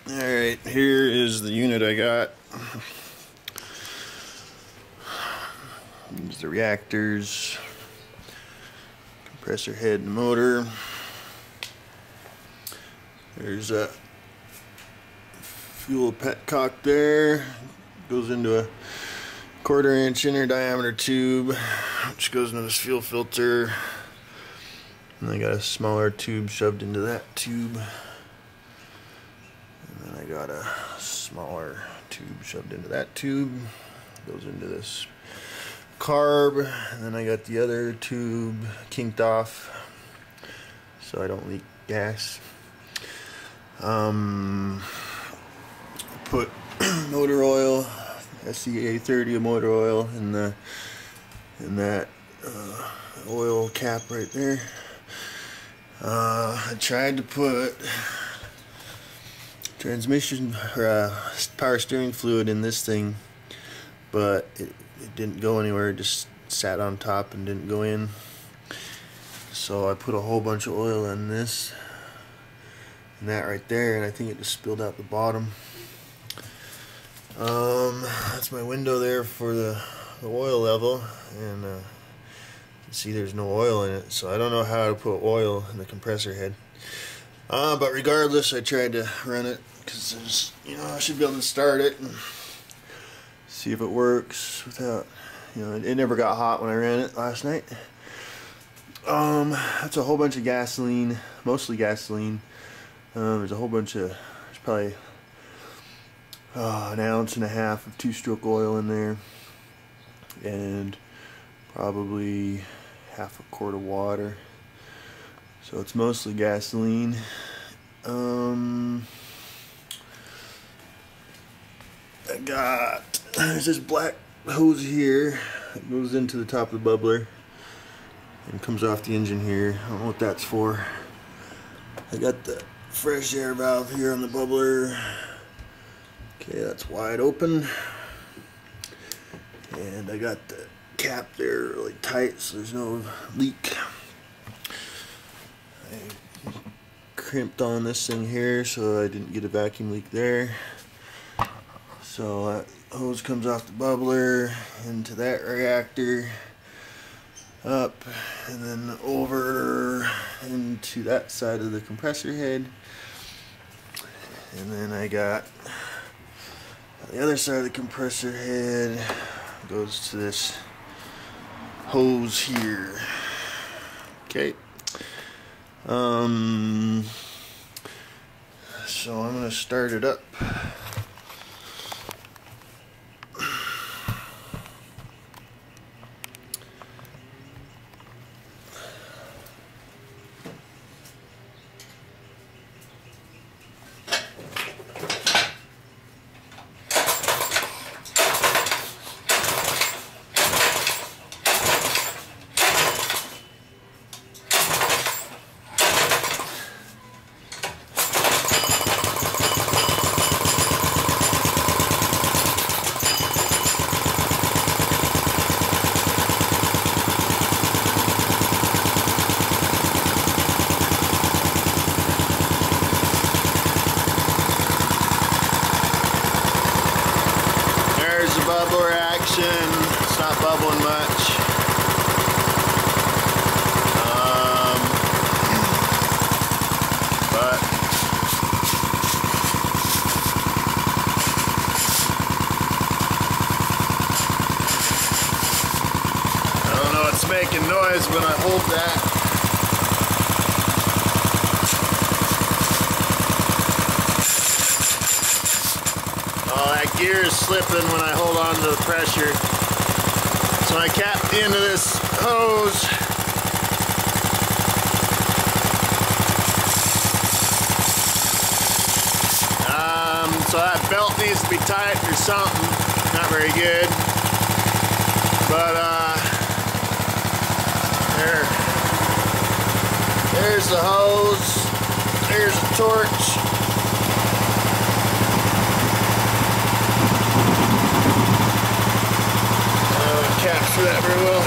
Alright, here is the unit I got. There's the reactors, compressor head and motor. There's a fuel petcock there. Goes into a 1/4 inch inner diameter tube, which goes into this fuel filter. And I got a smaller tube shoved into that tube. And then I got a smaller tube shoved into that tube. Goes into this carb. And then I got the other tube kinked off so I don't leak gas. Put motor oil, SCA30 motor oil in that oil cap right there. I tried to put transmission or power steering fluid in this thing, but it didn't go anywhere. It just sat on top and didn't go in. So I put a whole bunch of oil in this and that right there, and I think it just spilled out the bottom. That's my window there for the oil level, and you can see there's no oil in it, so I don't know how to put oil in the compressor head. But regardless, I tried to run it because I should be able to start it and see if it works without, it never got hot when I ran it last night. That's a whole bunch of gasoline, mostly gasoline. There's a whole bunch of, there's probably 1.5 ounces of 2-stroke oil in there, and probably 1/2 quart of water. So it's mostly gasoline. There's this black hose here that goes into the top of the bubbler and comes off the engine here. I don't know what that's for. I got the fresh air valve here on the bubbler. Okay, that's wide open. And I got the cap there really tight so there's no leak. I crimped on this thing here so I didn't get a vacuum leak there. So that hose comes off the bubbler into that reactor, up and then over into that side of the compressor head, and then I got the other side of the compressor head goes to this hose here. Okay. So I'm gonna start it up. Bubble action. It's not bubbling much. But I don't know, it's making noise when I hold that. That gear is slipping when I hold on to the pressure. So I capped the end of this hose. So that belt needs to be tight or something. Not very good. But there's the hose. There's the torch. Capture that very well.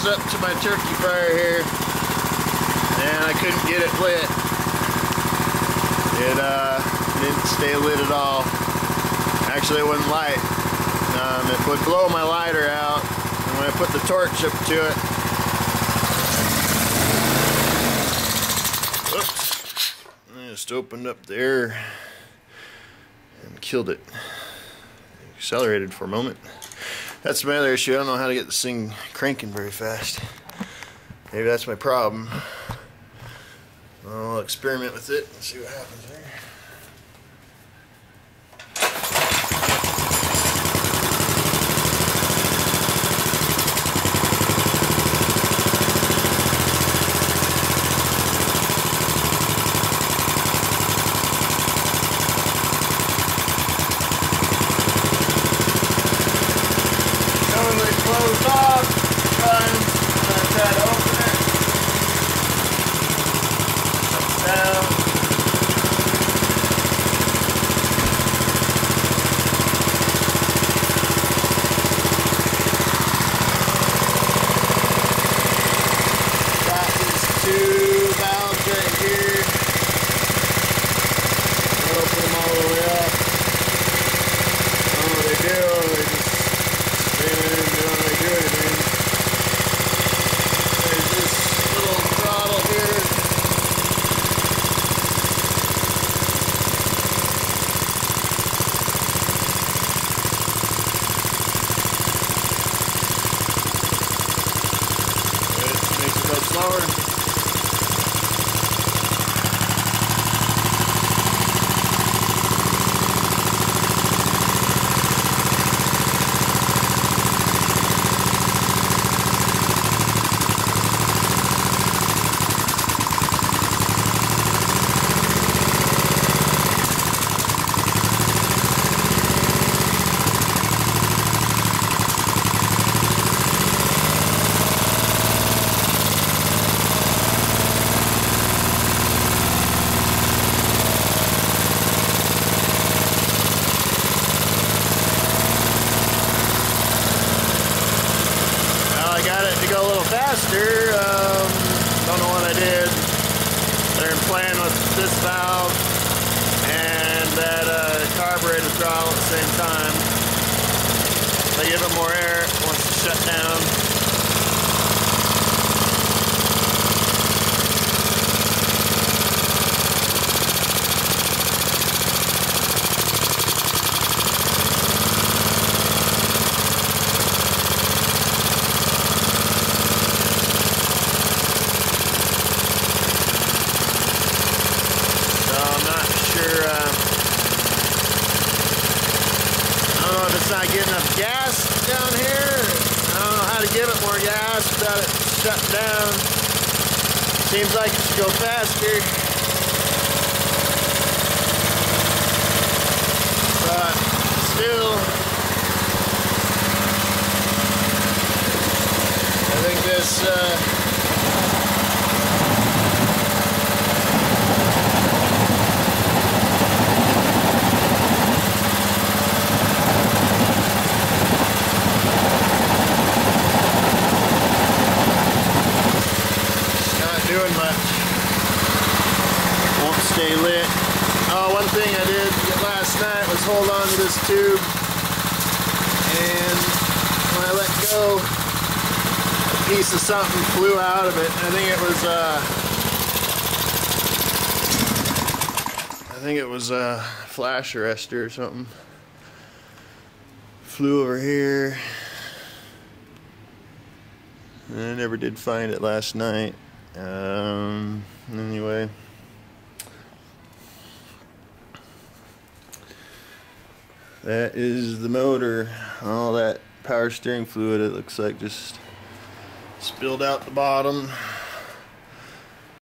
hose up to my turkey fryer here, and I couldn't get it lit. It didn't stay lit at all. Actually, it wouldn't light. It would blow my lighter out, and when I put the torch up to it, whoops, I just opened up the air and killed it. Accelerated for a moment. That's my other issue. I don't know how to get this thing cranking very fast. Maybe that's my problem. I'll experiment with it and see what happens there. Closed off, try to open it, up, down, got these two valves right here, I'll open them all the way up. I don't know what they do, they just spin it in, they don't really do anything. There's this little throttle here. It makes it go slower. I got it to go a little faster. Don't know what I did. They're playing with this valve and that carburetor throttle at the same time. If I give it more air, it wants to shut down. Not getting enough gas down here. I don't know how to give it more gas without it shutting down. Seems like it should go faster. But still, I think this doing much. Won't stay lit. Oh, one thing I did last night was hold on to this tube, and when I let go, a piece of something flew out of it. I think it was a flash arrestor or something. Flew over here. And I never did find it last night. Anyway, that is the motor. All that power steering fluid, it looks like, just spilled out the bottom.